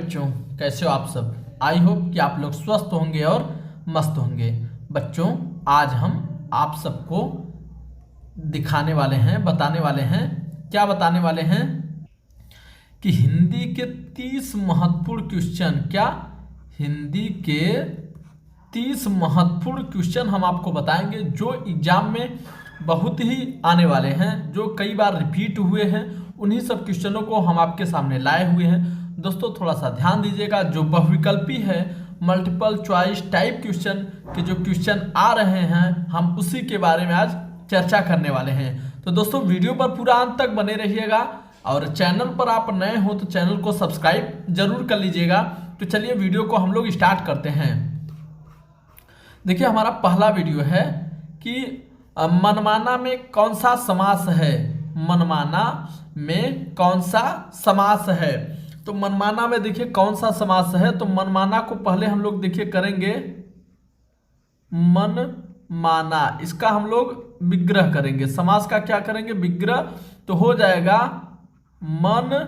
बच्चों, कैसे हो आप सब। आई होप कि आप लोग स्वस्थ होंगे और मस्त होंगे। बच्चों, आज हम आप सबको दिखाने वाले हैं, बताने वाले हैं, क्या बताने वाले हैं कि हिंदी के 30 महत्वपूर्ण क्वेश्चन, क्या हिंदी के 30 महत्वपूर्ण क्वेश्चन हम आपको बताएंगे जो एग्जाम में बहुत ही आने वाले हैं, जो कई बार रिपीट हुए हैं। उन्हीं सब क्वेश्चनों को हम आपके सामने लाए हुए हैं। दोस्तों, थोड़ा सा ध्यान दीजिएगा। जो बहुविकल्पी है, मल्टीपल चॉइस टाइप क्वेश्चन के जो क्वेश्चन आ रहे हैं, हम उसी के बारे में आज चर्चा करने वाले हैं। तो दोस्तों, वीडियो पर पूरा अंत तक बने रहिएगा और चैनल पर आप नए हो तो चैनल को सब्सक्राइब जरूर कर लीजिएगा। तो चलिए वीडियो को हम लोग स्टार्ट करते हैं। देखिए, हमारा पहला वीडियो है कि मनमाना में कौन सा समास है। मनमाना में कौन सा समास है। तो मनमाना में देखिए कौन सा समास है। तो मनमाना को पहले हम लोग देखिए करेंगे मनमाना, इसका हम लोग विग्रह करेंगे। समास का क्या करेंगे? विग्रह। तो हो जाएगा मन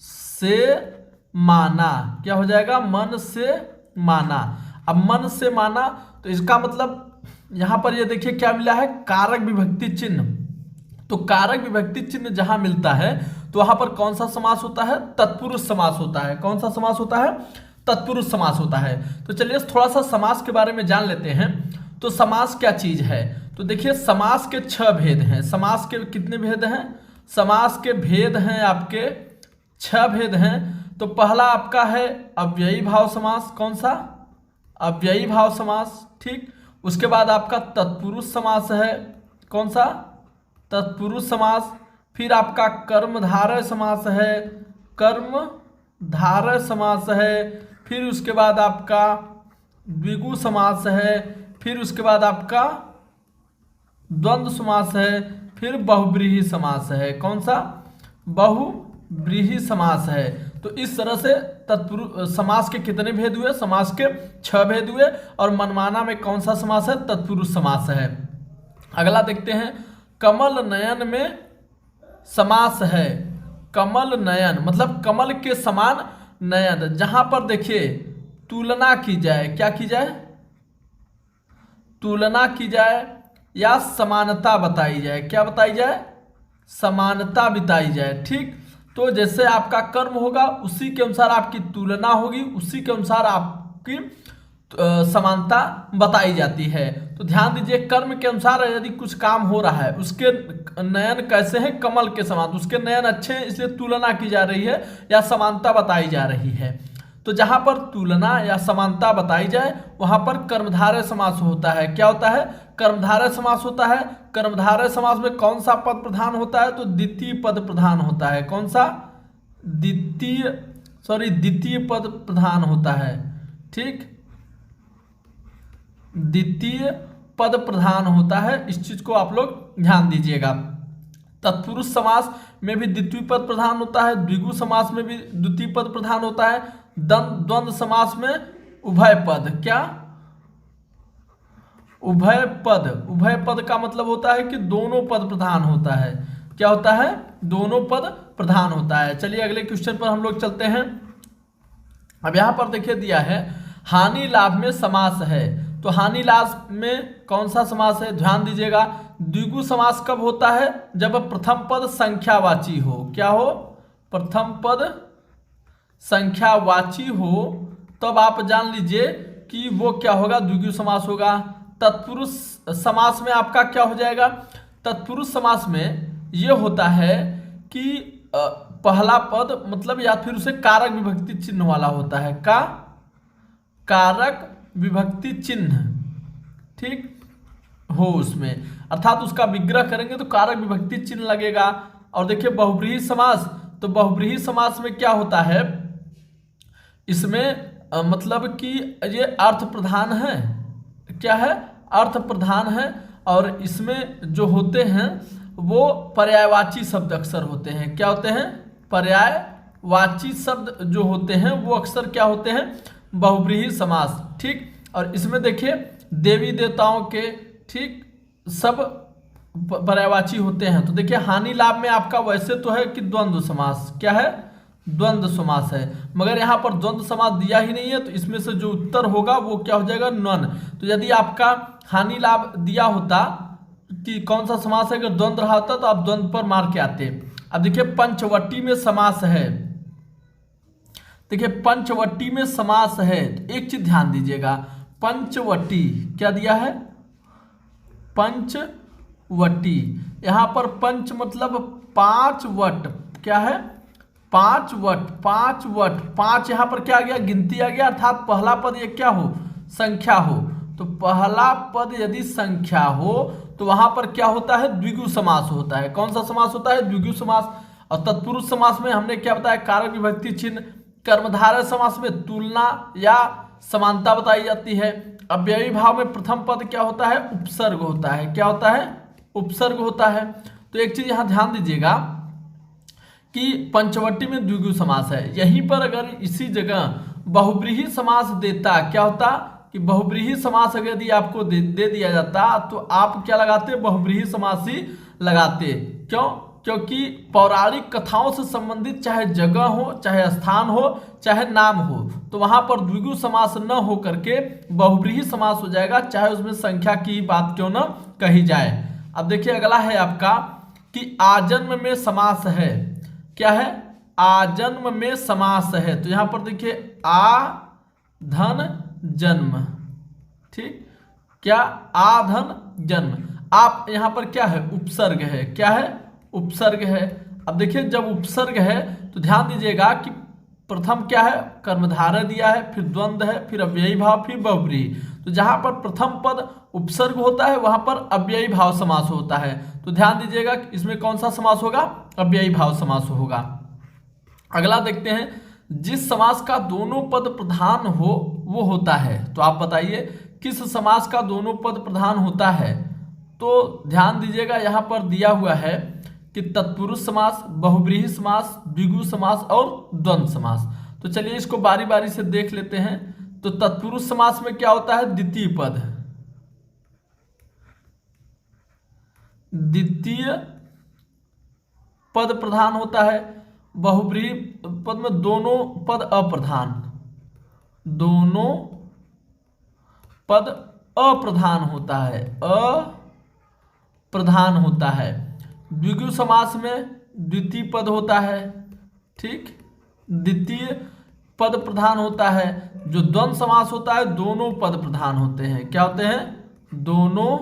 से माना। क्या हो जाएगा? मन से माना। अब मन से माना तो इसका मतलब यहां पर ये देखिए क्या मिला है, कारक विभक्ति चिन्ह। तो कारक विभक्ति चिन्ह जहां मिलता है तो वहां पर कौन सा समास होता है? तत्पुरुष समास होता है। कौन सा समास होता है? तत्पुरुष समास होता है। तो चलिए थोड़ा सा समास के बारे में जान लेते हैं। तो समास क्या चीज है? तो देखिए, समास के 6 भेद हैं। समास के कितने भेद हैं? समास के भेद हैं आपके 6 भेद हैं। तो पहला आपका है अव्ययी भाव समास। कौन सा? अव्ययी भाव समास। ठीक। उसके बाद आपका तत्पुरुष समास है। कौन सा? तत्पुरुष समास। फिर आपका कर्मधारय समास है। कर्मधारय समास है। फिर उसके बाद आपका द्विगु समास है। फिर उसके बाद आपका द्वंद्व समास है। फिर बहुव्रीहि समास है। कौन सा? बहुव्रीहि समास है। तो इस तरह से तत्पुरुष समास के कितने भेद हुए? समास के 6 भेद हुए। और मनमाना में कौन सा समास है? तत्पुरुष समास है। अगला देखते हैं, कमल नयन में समास है। कमल नयन मतलब कमल के समान नयन, जहां पर देखिए तुलना की जाए। क्या की जाए? तुलना की जाए या समानता बताई जाए। क्या बताई जाए? समानता बिताई जाए। ठीक। तो जैसे आपका कर्म होगा उसी के अनुसार आपकी तुलना होगी, उसी के अनुसार आपकी समानता बताई जाती है। तो ध्यान दीजिए, कर्म के अनुसार यदि कुछ काम हो रहा है, उसके नयन कैसे हैं? कमल के समान। उसके नयन अच्छे हैं, इसलिए तुलना की जा रही है या समानता बताई जा रही है। तो जहां पर तुलना या समानता बताई जाए वहां पर कर्मधारय समास होता है। क्या होता है? कर्मधारय समास होता है। कर्मधारय समास में कौन सा पद प्रधान होता है? तो द्वितीय पद प्रधान होता है। कौन सा? द्वितीय पद प्रधान होता है। ठीक। द्वितीय पद प्रधान होता है। इस चीज को आप लोग ध्यान दीजिएगा। तत्पुरुष समास में भी द्वितीय पद प्रधान होता है। द्विगु समास में भी द्वितीय पद प्रधान होता है। द्वंद्व समास में उभय पद। क्या? उभय पद। उभय पद का मतलब होता है कि दोनों पद प्रधान होता है। क्या होता है? दोनों पद प्रधान होता है। चलिए अगले क्वेश्चन पर हम लोग चलते हैं। अब यहां पर देखिए दिया है हानि लाभ में समास है। तो हानि लाभ में कौन सा समास है? ध्यान दीजिएगा, द्विगु समास कब होता है? जब प्रथम पद संख्यावाची हो। क्या हो? प्रथम पद संख्यावाची हो, तब आप जान लीजिए कि वो क्या होगा? द्विगु समास होगा। तत्पुरुष समास में आपका क्या हो जाएगा? तत्पुरुष समास में ये होता है कि पहला पद मतलब या फिर उसे कारक विभक्ति चिन्ह वाला होता है। का कारक विभक्ति चिन्ह, ठीक, हो उसमें, अर्थात उसका विग्रह करेंगे तो कारक विभक्ति चिन्ह लगेगा। और देखिए बहुव्रीहि समास, तो बहुव्रीहि समास में क्या होता है? इसमें मतलब कि ये अर्थ प्रधान है। क्या है? अर्थ प्रधान है। और इसमें जो होते हैं वो पर्यायवाची शब्द अक्सर होते हैं। क्या होते हैं? पर्यायवाची शब्द जो होते हैं वो अक्सर क्या होते हैं? बहुव्रीहि समास। ठीक। और इसमें देखिए देवी देवताओं के, ठीक, सब पर्यायवाची होते हैं। तो देखिए हानि लाभ में आपका वैसे तो है कि द्वंद्व समास। क्या है? द्वंद्व समास है। मगर यहाँ पर द्वंद्व समास दिया ही नहीं है, तो इसमें से जो उत्तर होगा वो क्या हो जाएगा, नॉन। तो यदि आपका हानि लाभ दिया होता कि कौन सा समास है, अगर द्वंद्व रहा होता तो आप द्वंद्व पर मार के आते। अब देखिए पंचवटी में समास है, देखिए पंचवटी में समास है, तो एक चीज ध्यान दीजिएगा, पंचवटी क्या दिया है, पंचवटी। यहां पर पंच मतलब 5 वट, क्या है 5 वट, 5 वट, 5 यहां पर क्या आ गया, गिनती आ गया, अर्थात पहला पद ये क्या हो, संख्या हो। तो पहला पद यदि संख्या हो तो वहां पर क्या होता है, द्विगु समास होता है। कौन सा समास होता है, द्विगु समास। और तत्पुरुष समास में हमने क्या बताया, कारक विभक्ति चिन्ह। कर्मधारय समास में तुलना या समानता बताई जाती है। अव्ययी भाव में प्रथम पद क्या होता है, उपसर्ग होता है। क्या होता है, उपसर्ग होता है। तो एक चीज यहां ध्यान दीजिएगा कि पंचवटी में द्विगु समास है। यहीं पर अगर इसी जगह बहुब्रीहि समास देता, क्या होता कि बहुब्रीहि समास अगर यदि आपको दे दिया जाता तो आप क्या लगाते, बहुब्रीहि समास ही लगाते। क्यों, क्योंकि पौराणिक कथाओं से संबंधित चाहे जगह हो, चाहे स्थान हो, चाहे नाम हो, तो वहां पर द्विगु समास न हो करके बहुब्रीहि समास हो जाएगा, चाहे उसमें संख्या की बात क्यों न कही जाए। अब देखिए अगला है आपका कि आजन्म में समास है। क्या है, आजन्म में समास है। तो यहां पर देखिए आ धन जन्म, ठीक, क्या आ धन जन्म। आप यहां पर क्या है, उपसर्ग है। क्या है, उपसर्ग है। अब देखिए जब उपसर्ग है तो ध्यान दीजिएगा कि प्रथम क्या है, कर्मधारय दिया है, फिर द्वंद्व है, फिर अव्ययी भाव, फिर बहुब्रीहि। तो जहां पर प्रथम पद उपसर्ग होता है वहां पर अव्ययी भाव समास होता है। तो ध्यान दीजिएगा कि इसमें कौन सा समास होगा, अव्ययी भाव समास होगा। अगला देखते हैं, जिस समास का दोनों पद प्रधान हो वो होता है। तो आप बताइए किस समास का दोनों पद प्रधान होता है। तो ध्यान दीजिएगा यहां पर दिया हुआ है कि तत्पुरुष समास, बहुब्रीहि समास, द्विगु समास और द्वंद्व समास। तो चलिए इसको बारी बारी से देख लेते हैं। तो तत्पुरुष समास में क्या होता है, द्वितीय पद, द्वितीय पद प्रधान होता है। बहुब्रीहि पद में दोनों पद अप्रधान, दोनों पद अप्रधान होता है, अप्रधान होता है। द्विगु समास में द्वितीय पद होता है, ठीक, द्वितीय पद प्रधान होता है। जो द्वंद्व समास होता है दोनों पद प्रधान होते हैं। क्या होते हैं, दोनों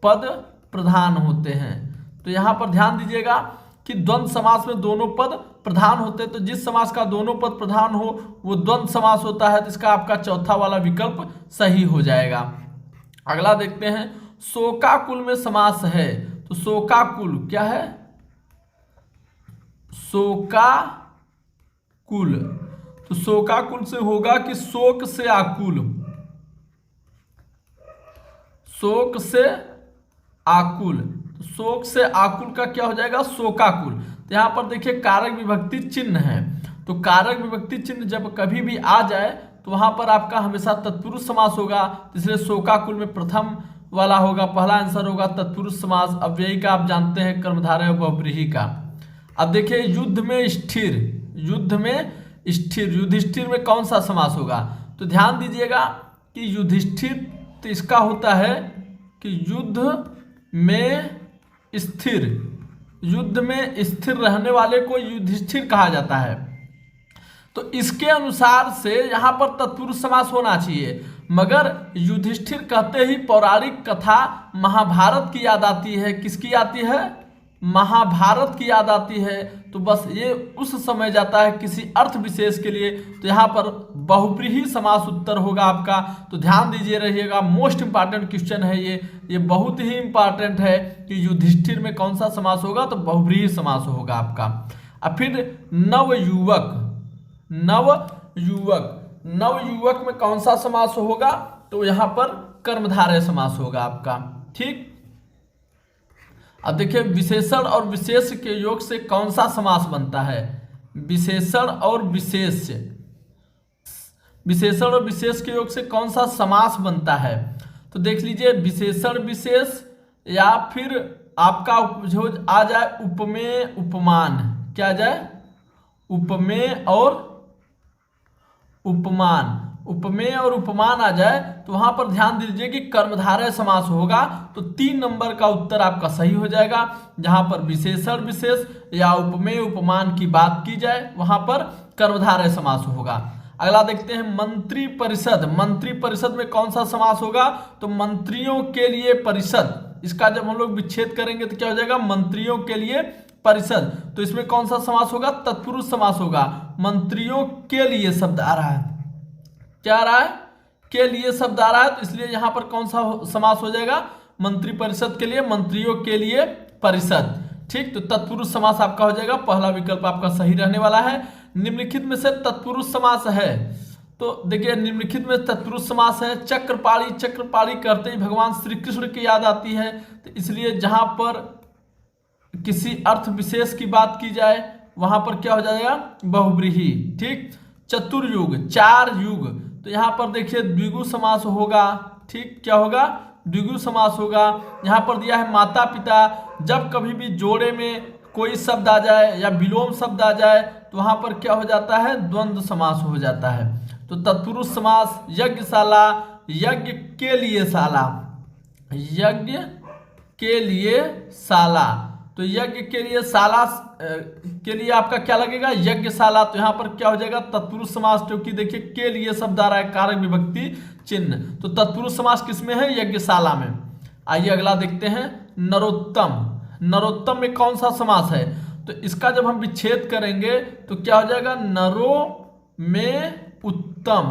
पद प्रधान होते हैं। तो यहां पर ध्यान दीजिएगा कि द्वंद्व समास में दोनों पद प्रधान होते हैं। तो जिस समास का दोनों पद प्रधान हो वो द्वंद्व समास होता है। तो इसका आपका चौथा वाला विकल्प सही हो जाएगा। अगला देखते हैं, शोकाकुल में समास है। तो शोकाकुल क्या है, शोकाकुल। तो शोकाकुल से होगा कि शोक से आकुल, शोक से आकुल। तो शोक से आकुल का क्या हो जाएगा, शोकाकुल। तो यहां पर देखिए कारक विभक्ति चिन्ह है। तो कारक विभक्ति चिन्ह जब कभी भी आ जाए तो वहां पर आपका हमेशा तत्पुरुष समास होगा। इसलिए शोकाकुल में प्रथम वाला होगा, पहला आंसर होगा तत्पुरुष समास। अव्ययी का आप जानते हैं कर्मधारय और बहुब्रीहि का। अब देखिए युद्ध में स्थिर, युद्ध में स्थिर, युधिष्ठिर में कौन सा समास होगा। तो ध्यान दीजिएगा कि युधिष्ठिर, तो इसका होता है कि युद्ध में स्थिर, युद्ध में स्थिर रहने वाले को युधिष्ठिर कहा जाता है। तो इसके अनुसार से यहां पर तत्पुरुष समास होना चाहिए। मगर युधिष्ठिर कहते ही पौराणिक कथा महाभारत की याद आती है। किसकी आती है, महाभारत की याद आती है। तो बस ये उस समय जाता है किसी अर्थ विशेष के लिए। तो यहाँ पर बहुब्रीहि समास उत्तर होगा आपका। तो ध्यान दीजिए रहिएगा, मोस्ट इंपॉर्टेंट क्वेश्चन है ये बहुत ही इंपॉर्टेंट है कि युधिष्ठिर में कौन सा समास होगा। तो बहुब्रीहि समास होगा आपका। अब फिर नवयुवक, नवयुवक, नवयुवक में कौन सा समास होगा। तो यहाँ पर कर्मधारय समास होगा आपका, ठीक। अब देखिए विशेषण और विशेष के योग से कौन सा समास बनता है, विशेषण और विशेष, विशेषण और विशेष के योग से कौन सा समास बनता है। तो देख लीजिए विशेषण विशेष या फिर आपका जो आ जाए उपमेय उपमान, क्या आ जाए, उपमेय और उपमान, उपमेय और उपमान आ जाए तो वहां पर ध्यान दीजिए कि कर्मधारय समास होगा, तो 3 नंबर का उत्तर आपका सही हो जाएगा। जहां पर विशेषण विशेष या उपमेय उपमान की बात की जाए वहां पर कर्मधारय समास होगा। अगला देखते हैं मंत्री परिषद। मंत्री परिषद में कौन सा समास होगा? तो मंत्रियों के लिए परिषद। इसका जब हम लोग विच्छेद करेंगे तो क्या हो जाएगा? मंत्रियों के लिए परिषद। तो इसमें कौन सा समास होगा? तत्पुरुष समास होगा। मंत्रियों के लिए शब्द आ रहा है, क्या आ रहा है? के लिए शब्द आ रहा है, तो इसलिए यहां पर कौन सा समास हो जाएगा? मंत्री परिषद के लिए, मंत्रियों के लिए परिषद। ठीक, तो तत्पुरुष समास आपका हो जाएगा, पहला विकल्प आपका सही रहने वाला है। निम्नलिखित में से तत्पुरुष समास है, तो देखिए निम्नलिखित में तत्पुरुष समास है। चक्रपाणी, चक्रपाणी करते ही भगवान श्री कृष्ण की याद आती है, तो इसलिए जहां पर किसी अर्थ विशेष की बात की जाए वहां पर क्या हो जाएगा? बहुव्रीहि। ठीक, चतुर्युग, 4 युग, तो यहां पर देखिए द्विगु समास होगा। ठीक, क्या होगा? द्विगु समास होगा। यहां पर दिया है माता पिता, जब कभी भी जोड़े में कोई शब्द आ जाए या विलोम शब्द आ जाए तो वहां पर क्या हो जाता है? द्वंद्व समास हो जाता है। तो तत्पुरुष समास यज्ञशाला, यज्ञ के लिए शाला, यज्ञ के लिए शाला, तो यज्ञ के लिए शाला के लिए आपका क्या लगेगा? यज्ञशाला। तो यहां पर क्या हो जाएगा? तत्पुरुष समास, क्योंकि देखिए के लिए शब्द आ रहा है, कारक विभक्ति चिन्ह, तो तत्पुरुष समास किसमें है? यज्ञशाला में। आइए अगला देखते हैं नरोत्तम। नरोत्तम में कौन सा समास है? तो इसका जब हम विच्छेद करेंगे तो क्या हो जाएगा? नरो में उत्तम,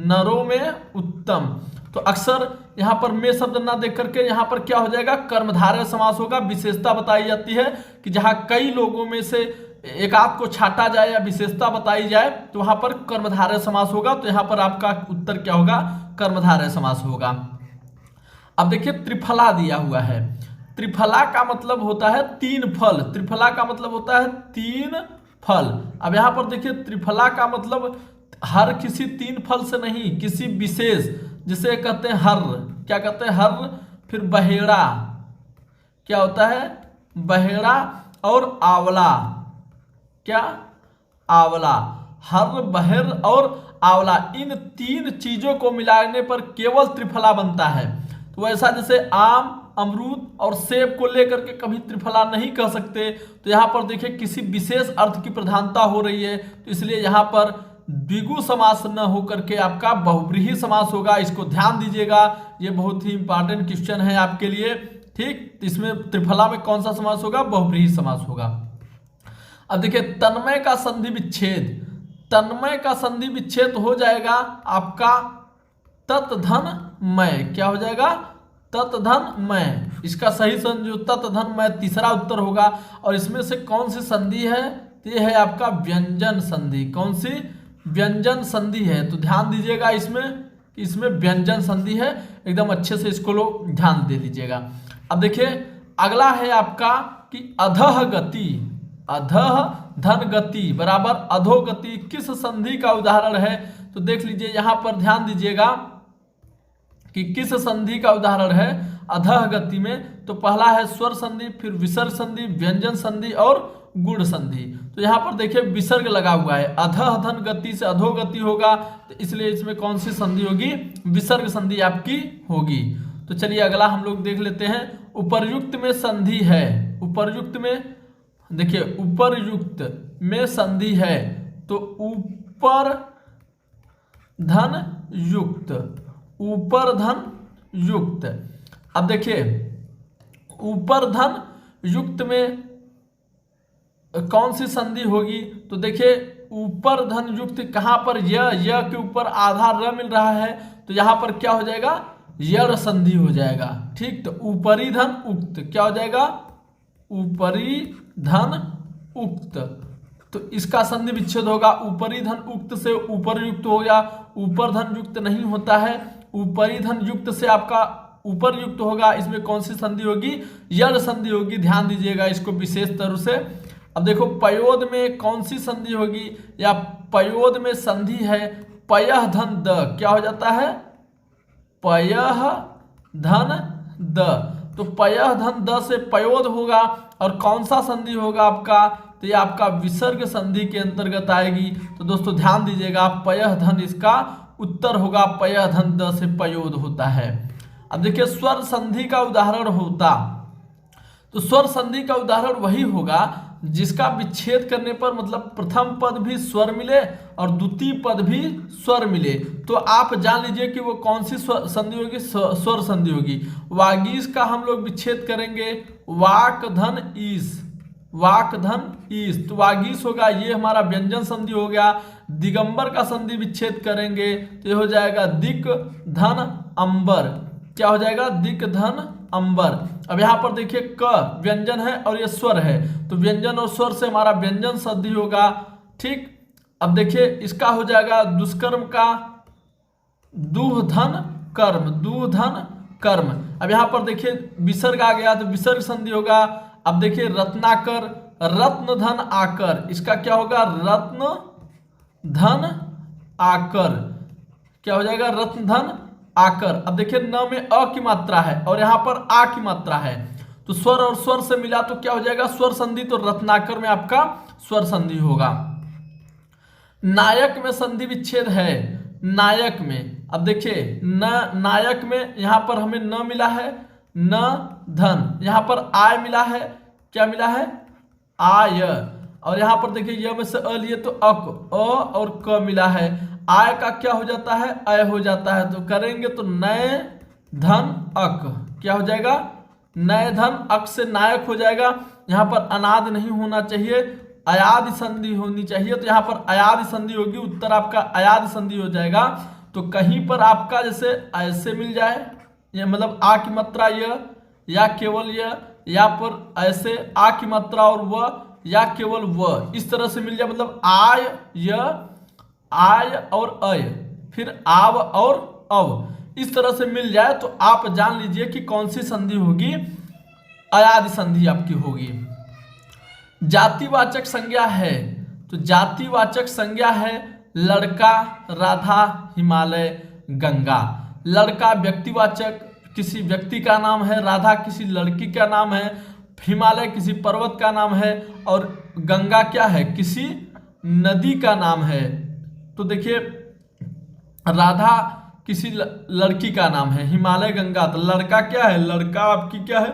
नरो में उत्तम। तो अक्सर यहां पर में शब्द ना देख करके यहां पर क्या हो जाएगा? कर्मधारय समास होगा। विशेषता बताई जाती है कि जहां कई लोगों में से एक आध को छाटा जाए या विशेषता बताई जाए तो वहां पर कर्मधारय समास होगा। तो यहां पर आपका उत्तर क्या होगा? कर्मधारय समास होगा। अब देखिए त्रिफला दिया हुआ है। त्रिफला का मतलब होता है 3 फल, त्रिफला का मतलब होता है 3 फल। अब यहां पर देखिए त्रिफला का मतलब हर किसी 3 फल से नहीं, किसी विशेष, जिसे कहते हैं हर, क्या कहते हैं? हर, फिर बहेड़ा, क्या होता है? बहेड़ा और आंवला, क्या? आंवला, हर, बहेर और आंवला, इन 3 चीजों को मिलाने पर केवल त्रिफला बनता है। तो वैसा जैसे आम, अमरूद और सेब को लेकर के कभी त्रिफला नहीं कह सकते, तो यहां पर देखिए किसी विशेष अर्थ की प्रधानता हो रही है, तो इसलिए यहां पर द्विगु समास न होकर के आपका बहुव्रीहि समास होगा। इसको ध्यान दीजिएगा, ये बहुत ही इंपॉर्टेंट क्वेश्चन है आपके लिए। ठीक, तो इसमें त्रिफला में कौन सा समास होगा? बहुव्रीहि समास होगा। अब देखिए तन्मय का संधि विच्छेद, तन्मय का संधि विच्छेद हो जाएगा आपका तत्धनमय, क्या हो जाएगा? तत्धनमय। इसका सही संधि जो तत्धनमय, तीसरा उत्तर होगा। और इसमें से कौन सी संधि है? तो ये है आपका व्यंजन संधि। कौन सी? व्यंजन संधि है। तो ध्यान दीजिएगा इसमें व्यंजन संधि है, एकदम अच्छे से इसको लोग ध्यान दे दीजिएगा। अब देखिए अगला है आपका कि अधः गति, अधः धन गति बराबर अधोगति किस संधि का उदाहरण है? तो देख लीजिए यहां पर ध्यान दीजिएगा कि किस संधि का उदाहरण है अधः गति में। तो पहला है स्वर संधि, फिर विसर्ग संधि, व्यंजन संधि और गुण संधि। तो यहां पर देखिए विसर्ग लगा हुआ है, अधः धन गति से अधोगति होगा, तो इसलिए इसमें कौन सी संधि होगी? विसर्ग संधि आपकी होगी। तो चलिए अगला हम लोग देख लेते हैं। उपर्युक्त में संधि है, उपर्युक्त में देखिए उपर्युक्त में संधि है, तो ऊपर धन युक्त, ऊपर धन युक्त। अब देखिए ऊपर धन युक्त में कौन सी संधि होगी? तो देखिए ऊपर धन युक्त कहां पर? य के ऊपर आधा र मिल रहा है, तो यहां पर क्या हो जाएगा? यड़ संधि हो जाएगा। ठीक, तो ऊपरी धन उक्त, क्या हो जाएगा? ऊपरी धन उक्त। तो इसका संधि विच्छेद होगा, ऊपरी धन उक्त से ऊपर युक्त हो गया, ऊपर धन युक्त नहीं होता है, ऊपरी धन युक्त से आपका ऊपर युक्त होगा। इसमें कौन सी संधि होगी? यड़ संधि होगी। ध्यान दीजिएगा इसको विशेष तरह से। अब देखो पयोद में कौन सी संधि होगी? या पयोद में संधि है पयः धन द, क्या हो जाता है? पयः धन द। तो पयः धन द से पयोद होगा। और कौन सा संधि होगा आपका? तो तो ये आपका विसर्ग संधि के अंतर्गत आएगी। तो दोस्तों ध्यान दीजिएगा, पयः धन इसका उत्तर होगा, पयः धन द से पयोद होता है। अब देखिए स्वर संधि का उदाहरण होता, तो स्वर संधि का उदाहरण वही होगा जिसका विच्छेद करने पर मतलब प्रथम पद भी स्वर मिले और द्वितीय पद भी स्वर मिले। तो आप जान लीजिए कि वो कौन सी संधि होगी, स्वर संधि होगी। वागीश का हम लोग विच्छेद करेंगे वाक धन ईस, वाक धन ईस, तो वागीश होगा, ये हमारा व्यंजन संधि हो गया। दिगंबर का संधि विच्छेद करेंगे तो ये हो जाएगा दिक धन अंबर, क्या हो जाएगा, दिक धन अंबर। अब यहाँ पर देखिए क व्यंजन है और ये स्वर है, तो व्यंजन और स्वर से हमारा व्यंजन संधि होगा। ठीक, अब देखिए इसका हो जाएगा दुष्कर्म का दुह धन कर्म, दुह धन कर्म। अब यहाँ पर देखिए विसर्ग आ गया तो विसर्ग संधि होगा। अब देखिए रत्नाकर, रत्न धन आकर, इसका क्या होगा, रत्न धन आकर, क्या हो जाएगा, रत्न धन आकर। अब देखिए न में अ की मात्रा है और यहाँ पर आ की मात्रा है, तो स्वर और स्वर से मिला तो क्या हो जाएगा, स्वर संधि, तो रत्नाकर में आपका स्वर संधि होगा। नायक में संधि विच्छेद है, नायक में। अब देखिए न, नायक में यहाँ पर हमें न मिला है, न धन, यहाँ पर आय मिला है, क्या मिला है, आय, और यहाँ पर देखिए य में से अ लिए तो अक, अ और क मिला है। आय का क्या हो जाता है, अय हो जाता है, तो करेंगे तो नय धन अक, क्या हो जाएगा, नय धन अक से नायक हो जाएगा। यहाँ पर अनाद नहीं होना चाहिए, अयाद संधि होनी चाहिए, तो यहाँ पर अयाद संधि होगी, उत्तर आपका अयाद संधि हो जाएगा। तो कहीं पर आपका जैसे ऐसे मिल जाए, ये मतलब आ की मात्रा य या केवल य, या पर ऐसे आ की मात्रा और व या केवल व, इस तरह से मिल जाए, मतलब आय य, आय और अय, फिर आव और अव, इस तरह से मिल जाए तो आप जान लीजिए कि कौन सी संधि होगी, अयादि संधि आपकी होगी। जातिवाचक संज्ञा है, तो जातिवाचक संज्ञा है लड़का, राधा, हिमालय, गंगा। लड़का व्यक्तिवाचक, किसी व्यक्ति का नाम है, राधा किसी लड़की का नाम है, हिमालय किसी पर्वत का नाम है, और गंगा क्या है, किसी नदी का नाम है। तो देखिए राधा किसी लड़की का नाम है, हिमालय, गंगा, तो लड़का क्या है, लड़का आपकी क्या है,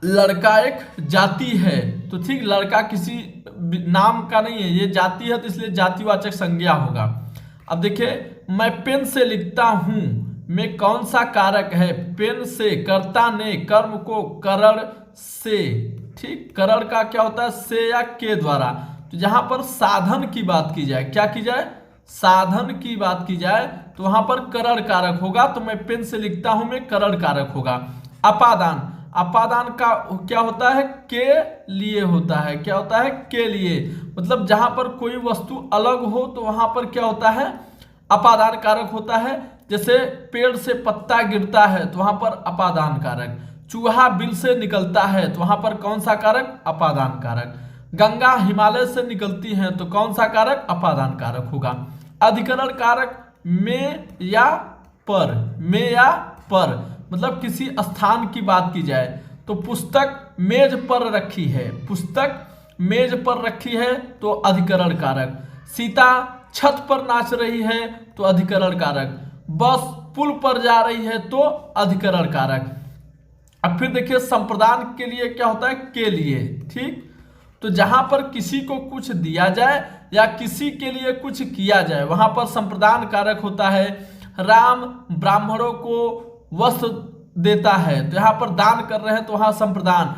लड़का एक जाति है। तो ठीक, लड़का किसी नाम का नहीं है, ये जाति है, तो इसलिए जातिवाचक संज्ञा होगा। अब देखिए मैं पेन से लिखता हूं में कौन सा कारक है, पेन से, कर्ता ने, कर्म को करण से, ठीक, करण का क्या होता है, से या के द्वारा। तो जहां पर साधन की बात की जाए, क्या की जाए, साधन की बात की जाए, तो वहां पर करण कारक होगा, तो मैं पेन से लिखता हूं में करण कारक होगा। अपादान, अपादान का क्या होता है, के लिए होता है, क्या होता है, के लिए, मतलब जहां पर कोई वस्तु अलग हो तो वहां पर क्या होता है, अपादान कारक होता है। जैसे पेड़ से पत्ता गिरता है तो वहां पर अपादान कारक, चूहा बिल से निकलता है तो वहां पर कौन सा कारक, अपादान कारक। गंगा हिमालय से निकलती हैं तो कौन सा कारक, अपादान कारक होगा। अधिकरण कारक में या पर, में या पर, मतलब किसी स्थान की बात की जाए तो पुस्तक मेज पर रखी है, पुस्तक मेज पर रखी है तो अधिकरण कारक। सीता छत पर नाच रही है तो अधिकरण कारक। बस पुल पर जा रही है तो अधिकरण कारक। अब फिर देखिए संप्रदान के लिए क्या होता है, के लिए, ठीक। तो जहां पर किसी को कुछ दिया जाए या किसी के लिए कुछ किया जाए वहां पर संप्रदान कारक होता है। राम ब्राह्मणों को वस्त्र देता है तो यहाँ पर दान कर रहे हैं तो वहां संप्रदान।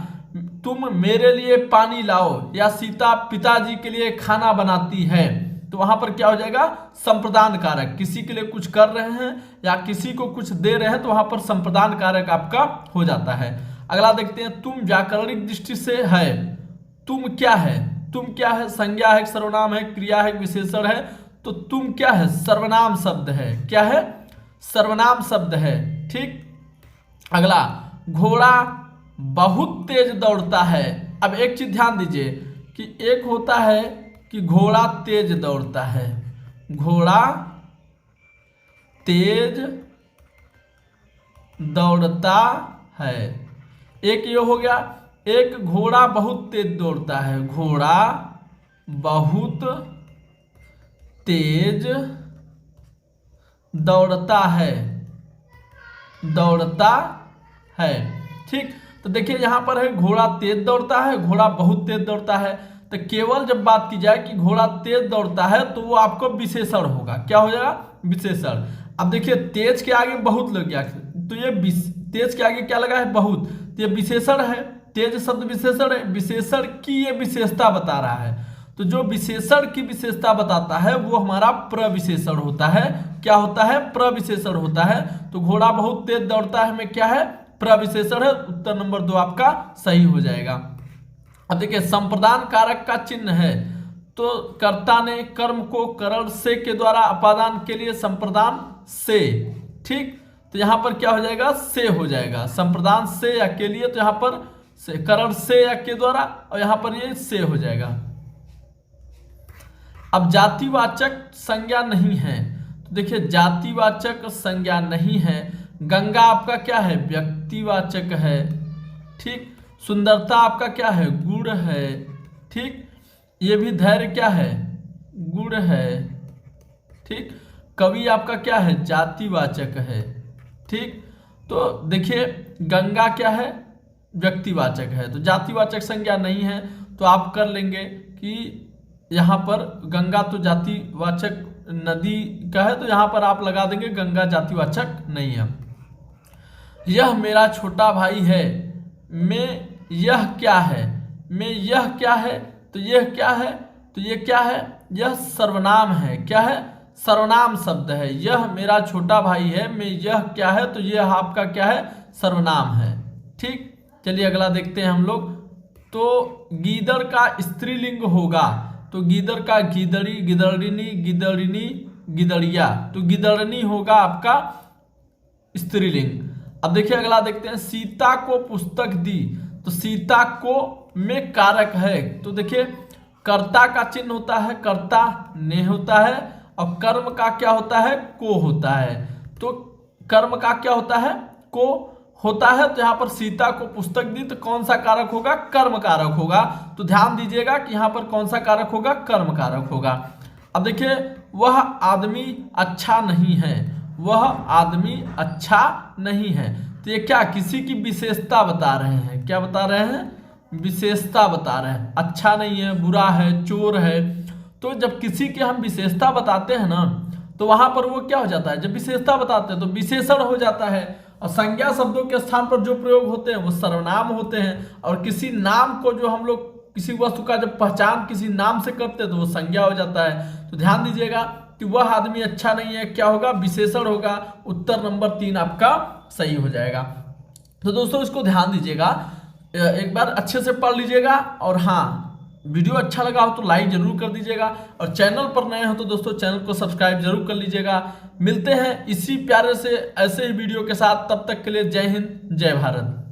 तुम मेरे लिए पानी लाओ, या सीता पिताजी के लिए खाना बनाती है तो वहां पर क्या हो जाएगा, संप्रदान कारक। किसी के लिए कुछ कर रहे हैं या किसी को कुछ दे रहे हैं तो वहां पर संप्रदान कारक आपका हो जाता है। अगला देखते हैं, तुम व्याकरणिक दृष्टि से है, तुम क्या है, तुम क्या है, संज्ञा है, सर्वनाम है, क्रिया है, विशेषण है। तो तुम क्या है, सर्वनाम शब्द है, क्या है, सर्वनाम शब्द है, ठीक। अगला, घोड़ा बहुत तेज दौड़ता है। अब एक चीज ध्यान दीजिए कि एक होता है कि घोड़ा तेज दौड़ता है, घोड़ा तेज दौड़ता है, एक ये हो गया। एक घोड़ा बहुत तेज दौड़ता है, घोड़ा बहुत तेज दौड़ता है, दौड़ता है। ठीक, तो देखिए यहां पर है घोड़ा तेज दौड़ता है, घोड़ा बहुत तेज दौड़ता है। तो केवल जब बात की जाए कि घोड़ा तेज दौड़ता है तो वो आपको विशेषण होगा। क्या हो जाएगा? विशेषण। अब देखिए तेज के आगे बहुत लग गया, तो ये तेज के आगे क्या लगा है? बहुत, तो ये विशेषण है। तेज शब्द विशेषण है, विशेषण की ये विशेषता बता रहा है। तो जो विशेषण की विशेषता बताता है वो हमारा प्रविशेषण होता है। क्या होता है? प्रविशेषण होता है। तो घोड़ा बहुत तेज दौड़ता है में क्या है? प्रविशेषण है। उत्तर नंबर 2 आपका सही हो जाएगा। अब देखिए संप्रदान कारक का चिन्ह है, तो कर्ता ने कर्म को करण से के द्वारा अपादान के लिए संप्रदान से। ठीक, तो यहां पर क्या हो जाएगा? से हो जाएगा। संप्रदान से या के लिए, तो यहां पर से, करण से या के द्वारा, और यहां पर ये से हो जाएगा। अब जातिवाचक संज्ञा नहीं है, तो देखिए जातिवाचक संज्ञा नहीं है। गंगा आपका क्या है? व्यक्तिवाचक है। ठीक, सुंदरता आपका क्या है? गुण है। ठीक, ये भी धैर्य क्या है? गुण है। ठीक, कवि आपका क्या है? जातिवाचक है। ठीक, तो देखिए गंगा क्या है? व्यक्तिवाचक है, तो जातिवाचक संज्ञा नहीं है। तो आप कर लेंगे कि यहाँ पर गंगा तो जातिवाचक नदी का है, तो यहाँ पर आप लगा देंगे गंगा जातिवाचक नहीं है। यह मेरा छोटा भाई है में यह क्या है? में यह क्या है? तो यह क्या है? तो ये क्या है? यह सर्वनाम है। क्या है? सर्वनाम शब्द है। यह मेरा छोटा भाई है में यह क्या है? तो यह आपका क्या है? सर्वनाम है। ठीक, चलिए अगला देखते हैं हम लोग। तो गीदड़ का स्त्रीलिंग होगा, तो गीदड़ का गीदड़ी, गिदड़िनी, गिदड़िनी, गिदड़िया, तो गिदड़नी होगा आपका स्त्रीलिंग। अब देखिए अगला देखते हैं। सीता को पुस्तक दी, तो सीता को में कारक है, तो देखिए कर्ता का चिन्ह होता है, कर्ता ने होता है, और कर्म का क्या होता है? को होता है। तो कर्म का क्या होता है? को होता है। तो यहां पर सीता को पुस्तक दी, तो कौन सा कारक होगा? कर्म कारक होगा। तो ध्यान दीजिएगा कि यहां पर कौन सा कारक होगा? कर्म कारक होगा। अब देखिए वह आदमी अच्छा नहीं है, वह आदमी अच्छा नहीं है, तो ये क्या? किसी की विशेषता बता रहे हैं। क्या बता रहे हैं? विशेषता बता रहे हैं। अच्छा नहीं है, बुरा है, चोर है। तो जब किसी की हम विशेषता बताते हैं ना, तो वहां पर वो क्या हो जाता है? जब विशेषता बताते हैं तो विशेषण हो जाता है, और संज्ञा शब्दों के स्थान पर जो प्रयोग होते हैं वो सर्वनाम होते हैं। और किसी नाम को जो हम लोग किसी वस्तु का जब पहचान किसी नाम से करते हैं तो वो संज्ञा हो जाता है। तो ध्यान दीजिएगा कि वह आदमी अच्छा नहीं है, क्या होगा? विशेषण होगा। उत्तर नंबर 3 आपका सही हो जाएगा। तो दोस्तों इसको ध्यान दीजिएगा, एक बार अच्छे से पढ़ लीजिएगा। और हाँ, वीडियो अच्छा लगा हो तो लाइक जरूर कर दीजिएगा, और चैनल पर नए हो तो दोस्तों चैनल को सब्सक्राइब जरूर कर लीजिएगा। मिलते हैं इसी प्यारे से ऐसे ही वीडियो के साथ, तब तक के लिए जय हिंद, जय भारत।